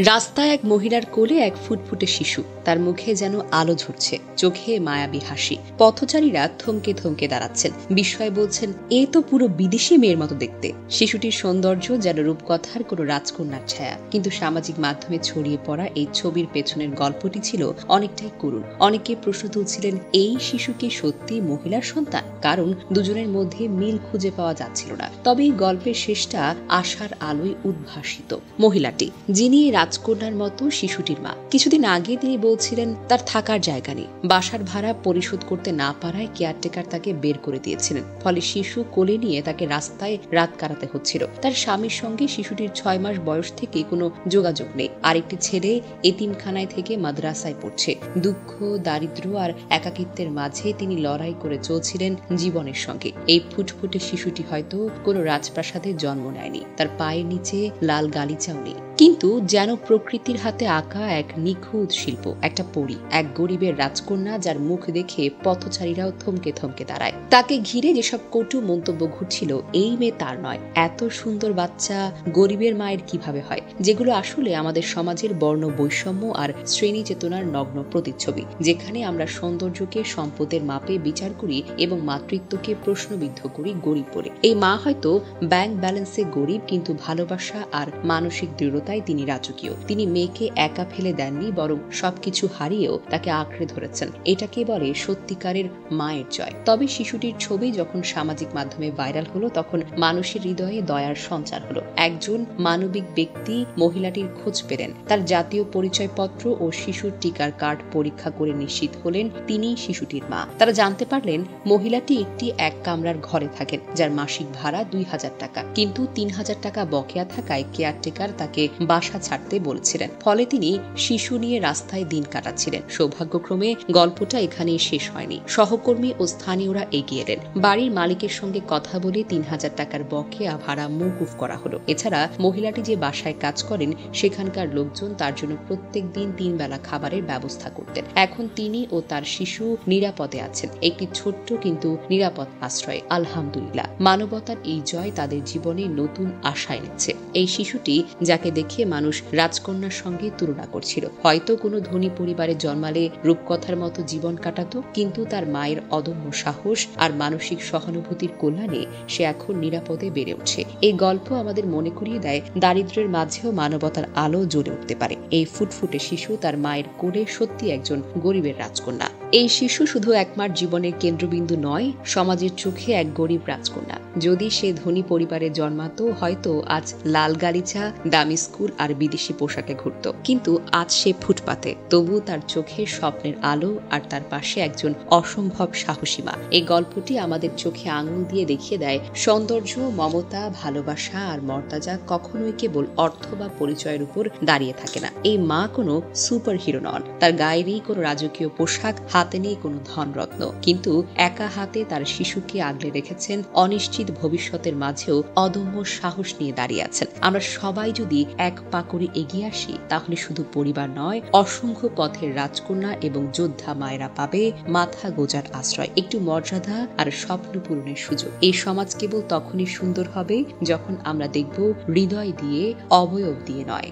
রাস্তায় এক মহিলার কোলে এক ফুটফুটে শিশু, তার মুখে যেন আলো ঝরছে, চোখে মায়াবী হাসি। পথচারীরা থমকে থমকে দাঁড়াচ্ছেন, বিস্ময়ে বলছেন, এ তো পুরো বিদেশি মেয়ের মতো দেখতে। শিশুটির সৌন্দর্য যেন রূপকথার কোনো রাজকন্যার ছায়া। কিন্তু সামাজিক মাধ্যমে ছড়িয়ে পড়া এই ছবির পেছনের গল্পটি ছিল অনেকটাই করুণ। অনেকে প্রশ্ন তুলছিলেন, এই শিশু কি সত্যি মহিলার সন্তান? কারণ দুজনের মধ্যে মিল খুঁজে পাওয়া যাচ্ছিল না। তবে এই গল্পের শেষটা আশার আলোয় উদ্ভাসিত। মহিলাটি, যিনি রাজকন্যার মতো শিশুটির মা, কিছুদিন আগে তিনি বলছিলেন তার থাকার জায়গা নেই। বাসার ভাড়া পরিশোধ করতে না পারায় কেয়ারটেকার তাকে বের করে দিয়েছিলেন। ফলে শিশু কোলে নিয়ে তাকে রাস্তায় রাত কাটাতে হচ্ছিল। তার স্বামীর সঙ্গে শিশুটির 6 মাস বয়স থেকে কোনো যোগাযোগ নেই। আরেকটি ছেলে এতিমখানায় থেকে মাদ্রাসায় পড়ছে। দুঃখ, দারিদ্র আর একাকিত্বের মাঝে তিনি লড়াই করে চলছিলেন জীবনের সঙ্গে। এই ফুটফুটে শিশুটি হয়তো কোনো রাজপ্রাসাদে জন্ম নেয়নি, তার পায়ের নিচে লাল গালিচাও নেই, কিন্তু যেন প্রকৃতির হাতে আঁকা এক নিখুঁত শিল্প, একটা পরী, এক গরিবের রাজকন্যা যার মুখ দেখে পথচারীরাও থমকে থমকে দাঁড়ায়। তাকে ঘিরে যেসব কটু মন্তব্য ঘুরছিল, এই মেয়ে তার নয়, এত সুন্দর বাচ্চা গরিবের মায়ের কিভাবে হয়, যেগুলো আসলে আমাদের সমাজের বর্ণ বৈষম্য আর শ্রেণী চেতনার নগ্ন প্রতিচ্ছবি, যেখানে আমরা সৌন্দর্যকে সম্পদের মাপে বিচার করি এবং মাতৃত্বকে প্রশ্নবিদ্ধ করি গরিব বলে। এই মা হয়তো ব্যাংক ব্যালেন্সে গরিব, কিন্তু ভালোবাসা আর মানসিক দৃঢ়তা তিনি রাজকীয়। তিনি মেয়েকে একা ফেলে দেননি, বরং সবকিছু হারিয়েও তাকে আঁকড়ে ধরেছেন। এটাকে বলে সত্যিকারের মায়ের জয়। তবে শিশুটির ছবি যখন সামাজিক মাধ্যমে ভাইরাল হলো, তখন মানুষের হৃদয়ে দয়ার সঞ্চার হলো। একজন মানবিক ব্যক্তি মহিলাটির খোঁজ পেলেন, তার জাতীয় পরিচয়পত্র ও শিশুর টিকার কার্ড পরীক্ষা করে নিশ্চিত হলেন তিনিই শিশুটির মা। তারা জানতে পারলেন মহিলাটি একটি এক কামরার ঘরে থাকেন, যার মাসিক ভাড়া 2000 টাকা, কিন্তু 3000 টাকা বকেয়া থাকায় কেয়ারটেকার তাকে বাসা ছাড়তে বলেছিলেন। ফলে তিনি শিশু নিয়ে রাস্তায় দিন কাটাচ্ছিলেন। সৌভাগ্যক্রমে গল্পটা এখানেই শেষ হয়নি। সহকর্মী ও স্থানীয়রা এগিয়ে এলেন। বাড়ির মালিকের সঙ্গে কথা বলে 3000 টাকার বকেয়া ভাড়া মওকুফ করা হলো। এছাড়া মহিলাটি যে বাসায় কাজ করেন, সেখানকার লোকজন তার জন্য প্রত্যেক দিন 3 বেলা খাবারের ব্যবস্থা করতেন। এখন তিনি ও তার শিশু নিরাপদে আছেন, একটি ছোট্ট কিন্তু নিরাপদ আশ্রয়ে। আলহামদুলিল্লাহ, মানবতার এই জয় তাদের জীবনে নতুন আশা এনেছে। এই শিশুটি, যাকে দেখে মানুষ রাজকন্যার সঙ্গে তুলনা করছিল, হয়তো কোনো ধনী পরিবারে জন্মালে রূপকথার মতো জীবন কাটাতো, কিন্তু তার মায়ের অদম্য সাহস আর মানসিক সহানুভূতির কল্যাণে সে এখন নিরাপদে বেড়ে উঠছে। এই গল্প আমাদের মনে করিয়ে দেয়, দারিদ্র্যের মাঝেও মানবতার আলো জ্বলে উঠতে পারে। এই ফুটফুটে শিশু তার মায়ের কোলে সত্যি একজন গরিবের রাজকন্যা। এই শিশু শুধু এক মার জীবনের কেন্দ্রবিন্দু নয়, সমাজের চোখে এক গরিব রাজকন্যা। যদি সে ধনী পরিবারে জন্মাতো, হয়তো আজ লাল গালিচা, দামি স্কুল আর বিদেশি পোশাকে ঘুরত। কিন্তু আজ সে ফুটপাতে, তবু তার চোখে স্বপ্নের আলো, আর তার পাশে একজন অসম্ভব সাহসী মা। এই গল্পটি আমাদের চোখে আঙুল দিয়ে দেখিয়ে দেয়, সৌন্দর্য, মমতা, ভালোবাসা আর মর্যাদা কখনোই কেবল অর্থ বা পরিচয়ের উপর দাঁড়িয়ে থাকে না। এই মা কোনো সুপার হিরো নন, তার গায়ে নেই কোনো রাজকীয় পোশাক, হাতে নেই কোনো ধনরত্ন, কিন্তু একা হাতে তার শিশুকে আগলে রেখেছেন। অনিশ্চিত ভবিষ্যতের মাঝেও অদম্য সাহস নিয়ে দাঁড়িয়ে আছেন। আমরা সবাই যদি এক পা করে এগিয়ে আসি, তাহলে শুধু পরিবার নয়, অসংখ্য পথের রাজকন্যা এবং যোদ্ধা মায়েরা পাবে মাথা গোজার আশ্রয়, একটু মর্যাদা আর স্বপ্ন পূরণের সুযোগ। এই সমাজ কেবল তখনই সুন্দর হবে যখন আমরা দেখব হৃদয় দিয়ে, অবয়ব দিয়ে নয়।